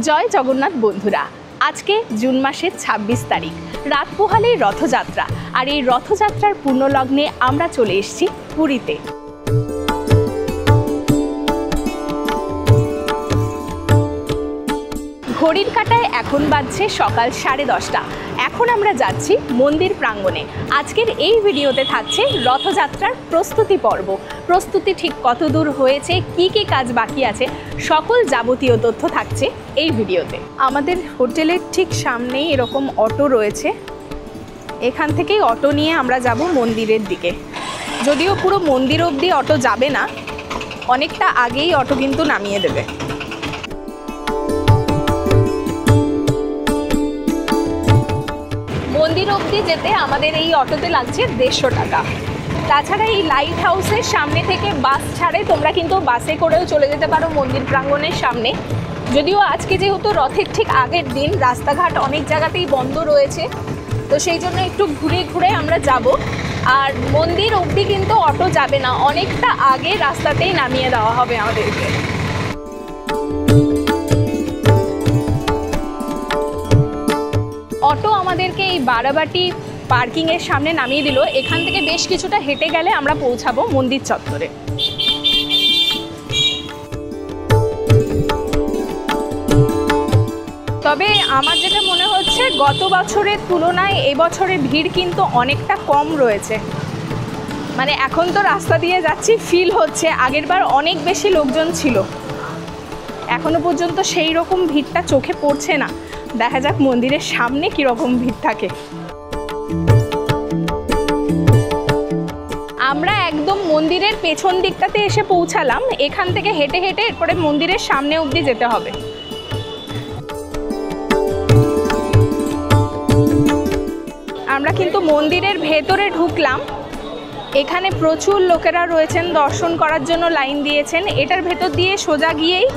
জয় জগন্নাথ বন্ধুরা, আজকে জুন মাসের ২৬ তারিখ, রাত পোহালেই রথযাত্রা। আর এই রথযাত্রার পূর্ণলগ্নে আমরা চলে এসেছি পুরীতে। ঘড়ির কাঁটায় এখন বাজছে সকাল 10:30। এখন আমরা যাচ্ছি মন্দির প্রাঙ্গণে। আজকের এই ভিডিওতে থাকছে রথযাত্রার প্রস্তুতি পর্ব। প্রস্তুতি ঠিক কত দূর হয়েছে, কি কি কাজ বাকি আছে, সকল যাবতীয় তথ্য থাকছে এই ভিডিওতে। আমাদের হোটেলের ঠিক সামনেই এরকম অটো রয়েছে, এখান থেকেই অটো নিয়ে আমরা যাব মন্দিরের দিকে। যদিও পুরো মন্দির অবধি অটো যাবে না, অনেকটা আগেই অটো কিন্তু নামিয়ে দেবে। মন্দির অবধি যেতে আমাদের এই অটোতে লাগছে 150 টাকা। তাছাড়া এই লাইট হাউসের সামনে থেকে বাস ছাড়ে, তোমরা কিন্তু বাসে করেও চলে যেতে পারো মন্দির প্রাঙ্গণের সামনে। যদিও আজকে যেহেতু রথের ঠিক আগের দিন, রাস্তাঘাট অনেক জায়গাতেই বন্ধ রয়েছে, তো সেই জন্য একটু ঘুরে ঘুরে আমরা যাব। আর মন্দির অবধি কিন্তু অটো যাবে না, অনেকটা আগে রাস্তাতেই নামিয়ে দেওয়া হবে আমাদেরকে। অটো আমাদেরকে এই বারাবাটি পার্কিংয়ের সামনে নামিয়ে দিল। এখান থেকে বেশ কিছুটা হেঁটে গেলে আমরা পৌঁছাবো মন্দির চত্বরে। তবে আমার যেটা মনে হচ্ছে, গত বছরের তুলনায় এবছরে ভিড় কিন্তু অনেকটা কম রয়েছে। মানে এখন তো রাস্তা দিয়ে যাচ্ছি, ফিল হচ্ছে আগেরবার অনেক বেশি লোকজন ছিল। এখনো পর্যন্ত সেই রকম ভিড়টা চোখে পড়ছে না। দেখা যাক মন্দিরের সামনে কীরকম ভিড় থাকে। আমরা একদম মন্দিরের পেছন দিকটাতে এসে পৌঁছালাম। এখান থেকে হেঁটে হেঁটে এরপরে মন্দিরের সামনে অবধি যেতে হবে। আমরা কিন্তু মন্দিরের ভেতরে ঢুকলাম। এখানে প্রচুর লোকেরা রয়েছেন, দর্শন করার জন্য লাইন দিয়েছেন। এটার ভেতর দিয়ে সোজা গিয়েই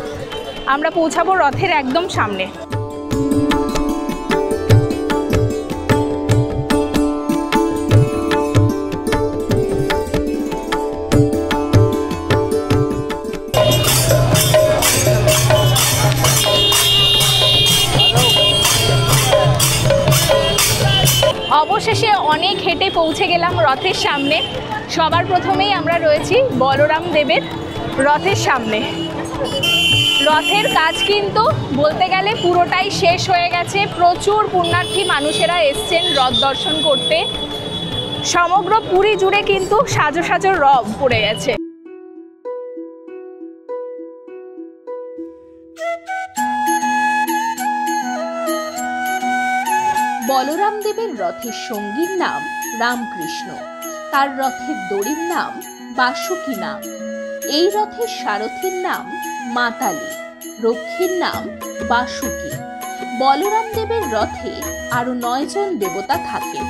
আমরা পৌঁছাবো রথের একদম সামনে। অবশেষে অনেক হেঁটে পৌঁছে গেলাম রথের সামনে। সবার প্রথমেই আমরা রয়েছি বলরাম দেবের রথের সামনে। রথের কাজ কিন্তু বলতে গেলে পুরোটাই শেষ হয়ে গেছে। প্রচুর পুণ্যার্থী মানুষেরা এসছেন রথ দর্শন করতে। সমগ্র পুরী জুড়ে কিন্তু সাজো সাজো রথ পড়ে গেছে। বলরাম দেবের রথের সঙ্গীর নাম রামকৃষ্ণ, তার রথের দড়ির নাম বাসুকী নাম। এই রথের সারথীর নাম মাতালি, রক্ষীর নাম বাসুকী। বলরাম দেবের রথে আরো 9 জন দেবতা থাকেন।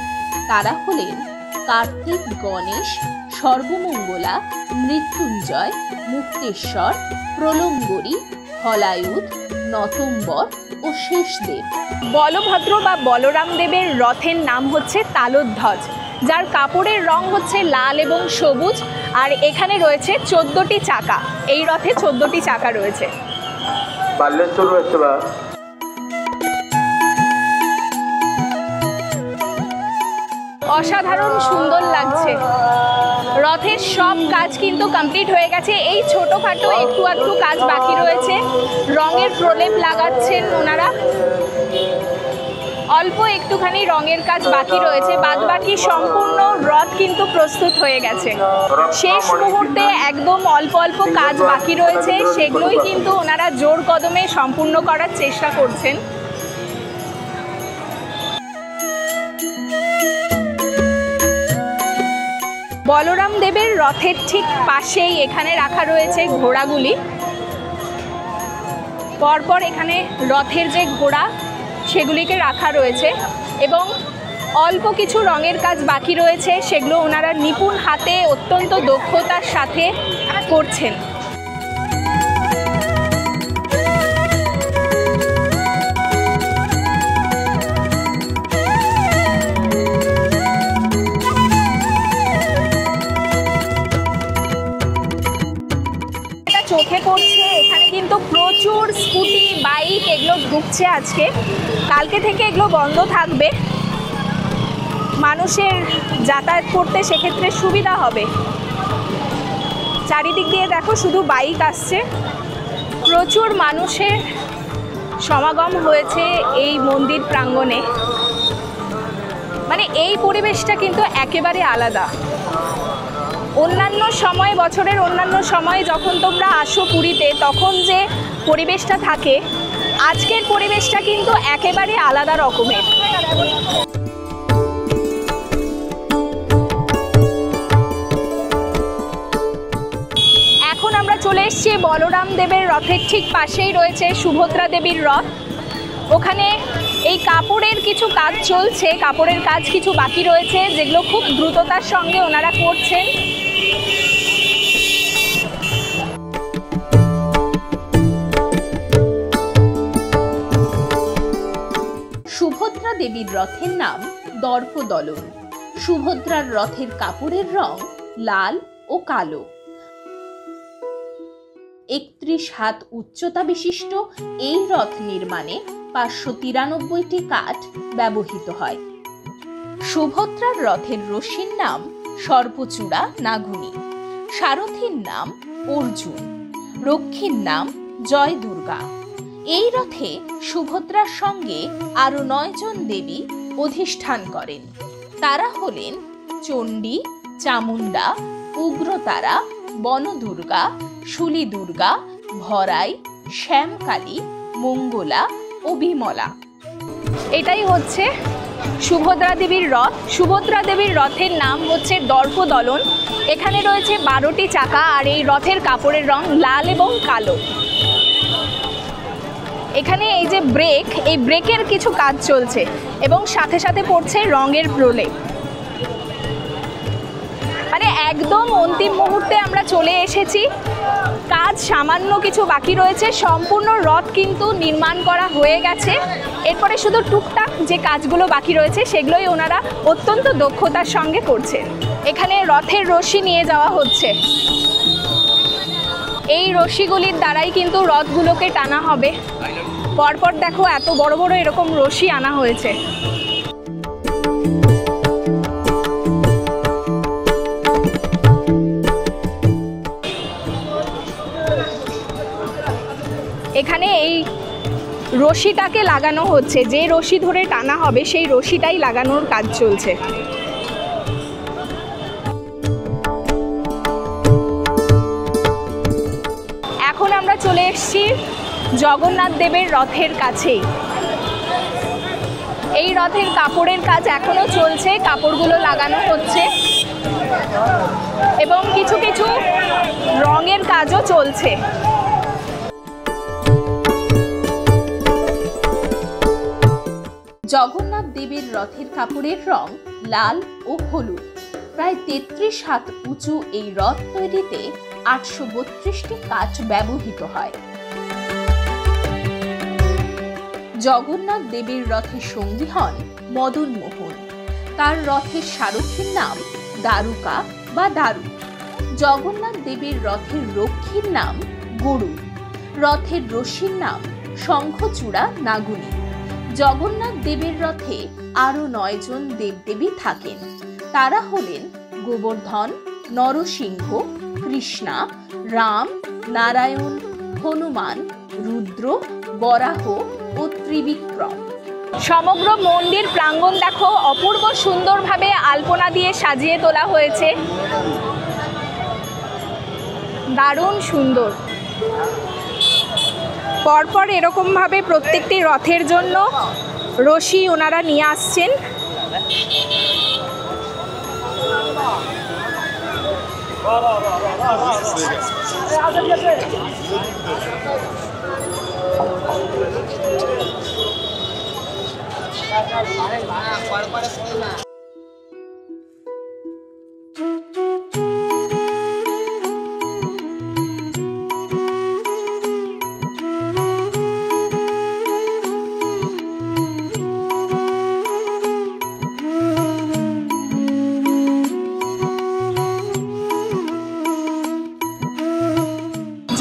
তারা হলেন কার্তিক, গণেশ, সর্বমঙ্গলা, মৃত্যুঞ্জয়, মুক্তেশ্বর, প্রলঙ্গরী, হলায়ুধ, নতম্বর ও শেষদেব। বলভদ্র বা বলরাম দেবের রথের নাম হচ্ছে তালোধ্বজ, যার কাপড়ের রং হচ্ছে লাল এবং সবুজ। আর এখানে রয়েছে 14টি চাকা। এই রথে 14টি চাকা রয়েছে। অসাধারণ সুন্দর লাগছে। রথের সব কাজ কিন্তু কমপ্লিট হয়ে গেছে। এই ছোটখাটো একটু একটু কাজ বাকি রয়েছে। রঙের প্রলেপ লাগাচ্ছেন ওনারা। অল্প একটুখানি রঙের কাজ বাকি রয়েছে, বাদ বাকি সম্পূর্ণ রথ কিন্তু প্রস্তুত হয়ে গেছে। শেষ মুহূর্তে একদম অল্প অল্প কাজ বাকি রয়েছে, সেগুলোই কিন্তু ওনারা জোর কদমে সম্পূর্ণ করার চেষ্টা করছেন। বলরাম দেবের রথের ঠিক পাশেই এখানে রাখা রয়েছে ঘোড়াগুলি। পরপর এখানে রথের যে ঘোড়া সেগুলিকে রাখা রয়েছে এবং অল্প কিছু রঙের কাজ বাকি রয়েছে, সেগুলো ওনারা নিপুণ হাতে অত্যন্ত দক্ষতার সাথে করছেন। চোখে পড়ছে এখানে কিন্তু প্রচুর স্কুটি, বাইক এগুলো ঢুকছে আজকে। কালকে থেকে এগুলো বন্ধ থাকবে, মানুষের যাতায়াত করতে সেক্ষেত্রে সুবিধা হবে। চারিদিক দিয়ে দেখো শুধু বাইক আসছে, প্রচুর মানুষের সমাগম হয়েছে এই মন্দির প্রাঙ্গণে। মানে এই পরিবেশটা কিন্তু একেবারে আলাদা। অন্যান্য সময়, বছরের অন্যান্য সময় যখন তোমরা আসো পুরীতে, তখন যে পরিবেশটা থাকে, আজকের পরিবেশটা কিন্তু একেবারে আলাদা রকমের। এখন আমরা চলে এসেছি বলরাম দেবের রথের ঠিক পাশেই রয়েছে সুভদ্রা দেবীর রথ। ওখানে এই কাপড়ের কিছু কাজ চলছে, কাপড়ের কাজ কিছু বাকি রয়েছে, যেগুলো খুব দ্রুততার সঙ্গে ওনারা করছেন। সুভদ্রা দেবীর রথের নাম দর্পদলন। সুভদ্রার রথের কাপড়ের রং লাল ও কালো। 31 হাত উচ্চতা বিশিষ্ট এই রথ নির্মাণে 593টি কাঠ ব্যবহৃত হয়। সুভদ্রার রথের রশির নাম সর্পচূড়া নাগুনি। সারথীর নাম অর্জুন। রক্ষীর নাম জয় দুর্গা। এই রথে সুভদ্রার সঙ্গে আরো 9 জন দেবী অধিষ্ঠান করেন। তারা হলেন চণ্ডী, চামুণ্ডা, উগ্রতারা, বনদুর্গা, শুলি দুর্গা, ভরাই, শ্যামকালী, মঙ্গলা ও বিমলা। এটাই হচ্ছে সুভদ্রা দেবীর রথ। সুভদ্রা দেবীর রথের নাম হচ্ছে দর্পদলন। এখানে রয়েছে 12টি চাকা আর এই রথের কাপড়ের রং লাল এবং কালো। এখানে এই যে ব্রেক, এই ব্রেকের কিছু কাজ চলছে এবং সাথে সাথে পড়ছে রঙের প্রলেপ। মানে একদম অন্তিম মুহূর্তে আমরা চলে এসেছি, কাজ সামান্য কিছু বাকি রয়েছে, সম্পূর্ণ রথ কিন্তু নির্মাণ করা হয়ে গেছে। এরপরে শুধু টুকটাক যে কাজগুলো বাকি রয়েছে সেগুলোই ওনারা অত্যন্ত দক্ষতার সঙ্গে করছেন। এখানে রথের রশি নিয়ে যাওয়া হচ্ছে, এই রশিগুলির দ্বারাই কিন্তু রথগুলোকে টানা হবে। পরপর দেখো এত বড় বড় এরকম রশি আনা হয়েছে। এখানে এই রশিটাকে লাগানো হচ্ছে, যে রশি ধরে টানা হবে সেই রশিটাই লাগানোর কাজ চলছে। এখন আমরা চলে এসেছি জগন্নাথ দেবের রথের কাছেই। এই রথের কাপড়ের কাজ এখনো চলছে, কাপড়গুলো লাগানো হচ্ছে এবং কিছু কিছু রঙের কাজও চলছে। জগন্নাথ দেবের রথের কাপড়ের রং লাল ও হলুদ। প্রায় 33 হাত উঁচু এই রথ তৈরিতে 832টি কাঠ ব্যবহৃত হয়। জগন্নাথ দেবের রথের সঙ্গী হন মদন মোহন। তার রথের সারথীর নাম দারুকা বা দারু। জগন্নাথ দেবের রথের রক্ষীর নাম গরু। রথের রশির নাম শঙ্খচূড়া নাগুনি। জগন্নাথ দেবের রথে আরো 9 জন দেবদেবী থাকেন। তারা হলেন গোবর্ধন, নরসিংহ, কৃষ্ণা, রাম, নারায়ণ, হনুমান, রুদ্র, বরাহ ও ত্রিবিক্রম। সমগ্র মন্দির প্রাঙ্গণ দেখো অপূর্ব সুন্দরভাবে আলপনা দিয়ে সাজিয়ে তোলা হয়েছে, দারুণ সুন্দর। পরপর এরকমভাবে প্রত্যেকটি রথের জন্য রশি ওনারা নিয়ে আসছেন।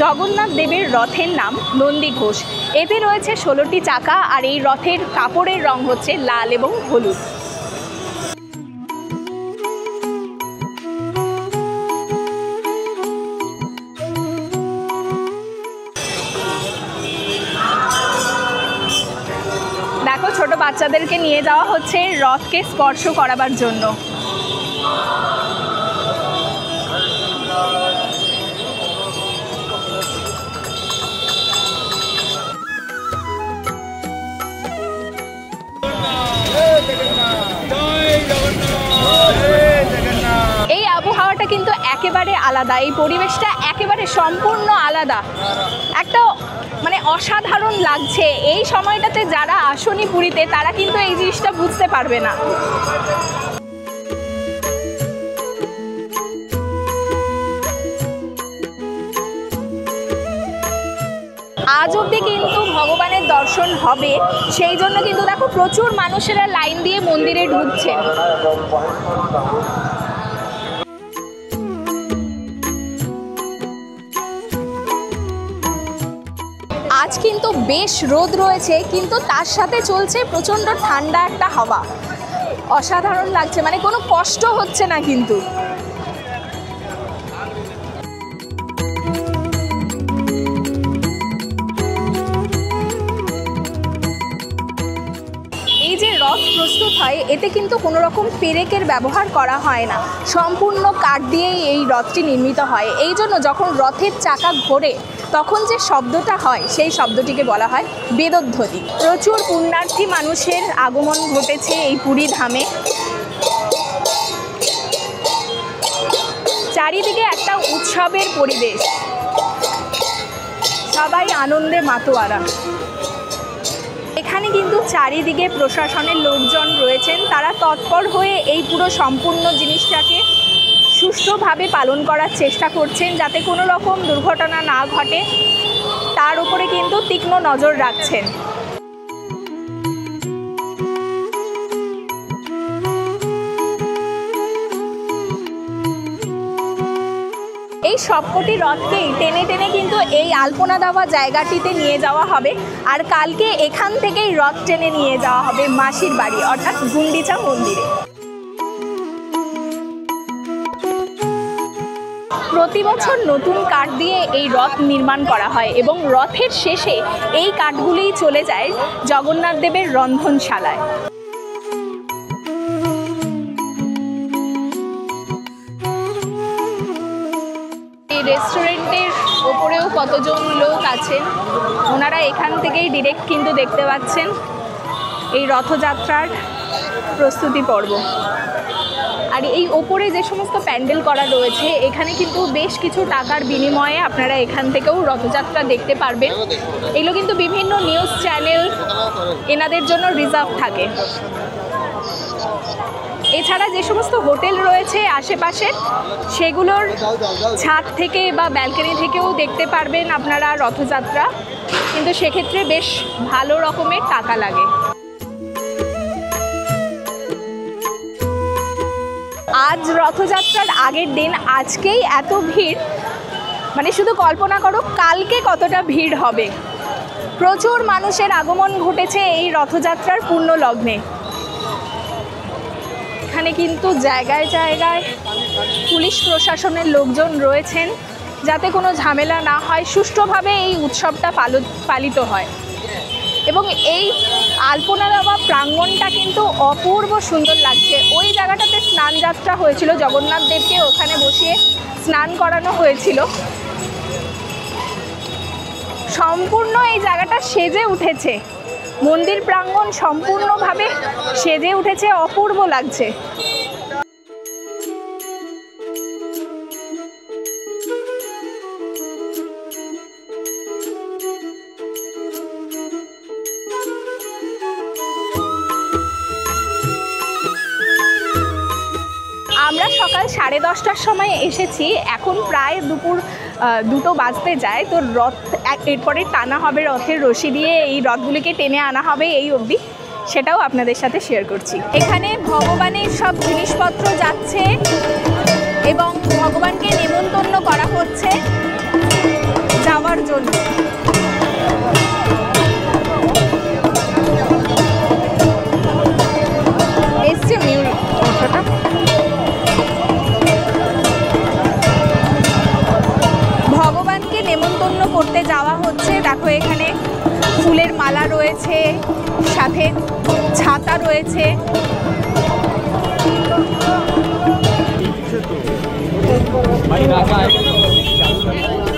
জগন্নাথ দেবের রথের নাম নন্দীঘোষ। এতে রয়েছে 16টি চাকা আর এই রথের কাপড়ের রং হচ্ছে লাল এবং হলুদ। দেখো ছোট বাচ্চাদেরকে নিয়ে যাওয়া হচ্ছে রথকে স্পর্শ করাবার জন্য। এই আবহাওয়াটা কিন্তু একেবারে আলাদা, এই পরিবেশটা একেবারে সম্পূর্ণ আলাদা, একটা মানে অসাধারণ লাগছে। এই সময়টাতে যারা আসেনি পুরীতে তারা কিন্তু এই জিনিসটা বুঝতে পারবে না। আজ অবধি কিন্তু ভগবানের দর্শন হবে, সেই জন্য কিন্তু দেখো প্রচুর মানুষেরা লাইন দিয়ে মন্দিরে ঢুকছে। আজ কিন্তু বেশ রোদ রয়েছে, কিন্তু তার সাথে চলছে প্রচণ্ড ঠান্ডা একটা হাওয়া। অসাধারণ লাগছে, মানে কোনো কষ্ট হচ্ছে না কিন্তু। এই যে রথ প্রস্তুত হয় এতে কিন্তু কোনো রকম পেরেকের ব্যবহার করা হয় না, সম্পূর্ণ কাঠ দিয়েই এই রথটি নির্মিত হয়। এই জন্য যখন রথের চাকা ঘোরে তখন যে শব্দটা হয় সেই শব্দটিকে বলা হয় বেদধ্বনি। প্রচুর পুণ্যার্থী মানুষের আগমন ঘটেছে এই পুরী ধামে। চারিদিকে একটা উৎসবের পরিবেশ, সবাই আনন্দে মাতোয়ারা। এখানে কিন্তু চারিদিকে প্রশাসনের লোকজন রয়েছেন, তারা তৎপর হয়ে এই পুরো সম্পূর্ণ জিনিসটাকে সুষ্ঠুভাবে পালন করার চেষ্টা করছেন, যাতে কোনো রকম দুর্ঘটনা না ঘটে তার উপরে কিন্তু তীক্ষ্ণ নজর রাখছেন। এই সবকটি রথকেই টেনে টেনে কিন্তু এই আলপনা দেওয়া জায়গাটিতে নিয়ে যাওয়া হবে, আর কালকে এখান থেকেই রথ টেনে নিয়ে যাওয়া হবে মাসির বাড়ি অর্থাৎ গুন্ডিচা মন্দিরে। প্রতি বছর নতুন কাঠ দিয়ে এই রথ নির্মাণ করা হয় এবং রথের শেষে এই কাঠগুলিই চলে যায় জগন্নাথ দেবের রন্ধনশালায়। এই রেস্টুরেন্টের ওপরেও কতজন লোক আছেন, ওনারা এখান থেকেই ডিরেক্ট কিন্তু দেখতে পাচ্ছেন এই রথযাত্রার প্রস্তুতি পর্ব। আর এই ওপরে যে সমস্ত প্যান্ডেল করা রয়েছে এখানে কিন্তু বেশ কিছু টাকার বিনিময়ে আপনারা এখান থেকেও রথযাত্রা দেখতে পারবেন। এগুলো কিন্তু বিভিন্ন নিউজ চ্যানেল এনাদের জন্য রিজার্ভ থাকে। এছাড়া যে সমস্ত হোটেল রয়েছে আশেপাশে সেগুলোর ছাদ থেকে বা ব্যালকনি থেকেও দেখতে পারবেন আপনারা রথযাত্রা, কিন্তু সেক্ষেত্রে বেশ ভালো রকমের টাকা লাগে। আজ রথযাত্রার আগের দিন, আজকেই এত ভিড়, মানে শুধু কল্পনা করো কালকে কতটা ভিড় হবে। প্রচুর মানুষের আগমন ঘটেছে এই রথযাত্রার পূর্ণ লগ্নে। এখানে কিন্তু জায়গায় জায়গায় পুলিশ প্রশাসনের লোকজন রয়েছেন, যাতে কোনো ঝামেলা না হয়, সুষ্ঠুভাবে এই উৎসবটা পালিত হয়। এবং এই আলপনা দেওয়া প্রাঙ্গণটা কিন্তু অপূর্ব সুন্দর লাগছে। ওই জায়গাটাতে স্নান যাত্রা হয়েছিল, জগন্নাথ দেবকে ওখানে বসিয়ে স্নান করানো হয়েছিল। সম্পূর্ণ এই জায়গাটা সেজে উঠেছে, মন্দির প্রাঙ্গণ সম্পূর্ণভাবে সেজে উঠেছে, অপূর্ব লাগছে। সকাল 10:30টার সময় এসেছি, এখন প্রায় দুপুর 2টো বাজতে যায়। তো রথ এরপরে টানা হবে, রথের রশি দিয়ে এই রথগুলিকে টেনে আনা হবে এই অবধি, সেটাও আপনাদের সাথে শেয়ার করছি। এখানে ভগবানের সব জিনিসপত্র যাচ্ছে এবং ভগবানকে নেমন্তন্ন করা হচ্ছে যাওয়ার জন্য। এসছে অটোটা। ভগবানকে নেমন্তন্ন করতে যাওয়া হচ্ছে। দেখো এখানে ফুলের মালা রয়েছে, সাথে ছাতা রয়েছে।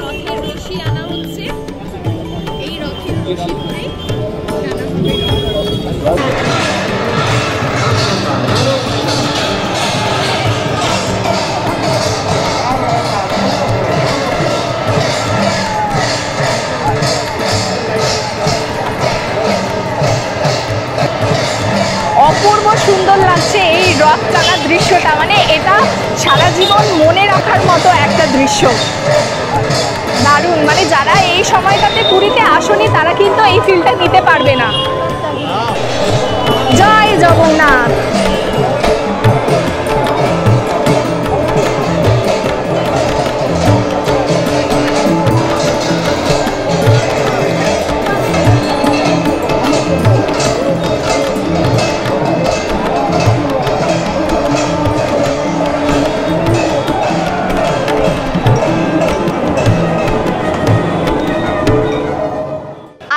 রথের রশি আনা হচ্ছে, এই রথের রশি ধরে অপূর্ব সুন্দর লাগছে এই রথ টানার দৃশ্যটা। মানে এটা সারা জীবন মনে রাখার মতো একটা দৃশ্য, দারুণ। মানে যারা এই সময়টাতে পুরীতে আসেনি তারা কিন্তু এই ফিলটা নিতে পারবে না। জয় জগন্নাথ।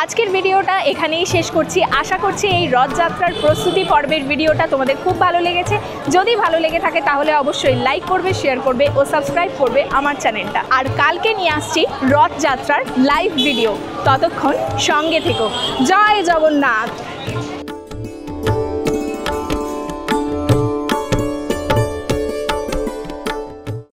আজকের ভিডিওটা এখানেই শেষ করছি। আশা করছি এই রথযাত্রার প্রস্তুতি পর্বের ভিডিওটা তোমাদের খুব ভালো লেগেছে। যদি ভালো লেগে থাকে তাহলে অবশ্যই লাইক করবে, শেয়ার করবে ও সাবস্ক্রাইব করবে আমার চ্যানেলটা। আর কালকে নিয়ে আসছি রথযাত্রার লাইভ ভিডিও, ততক্ষণ সঙ্গে থেকো। জয় জগন্নাথ।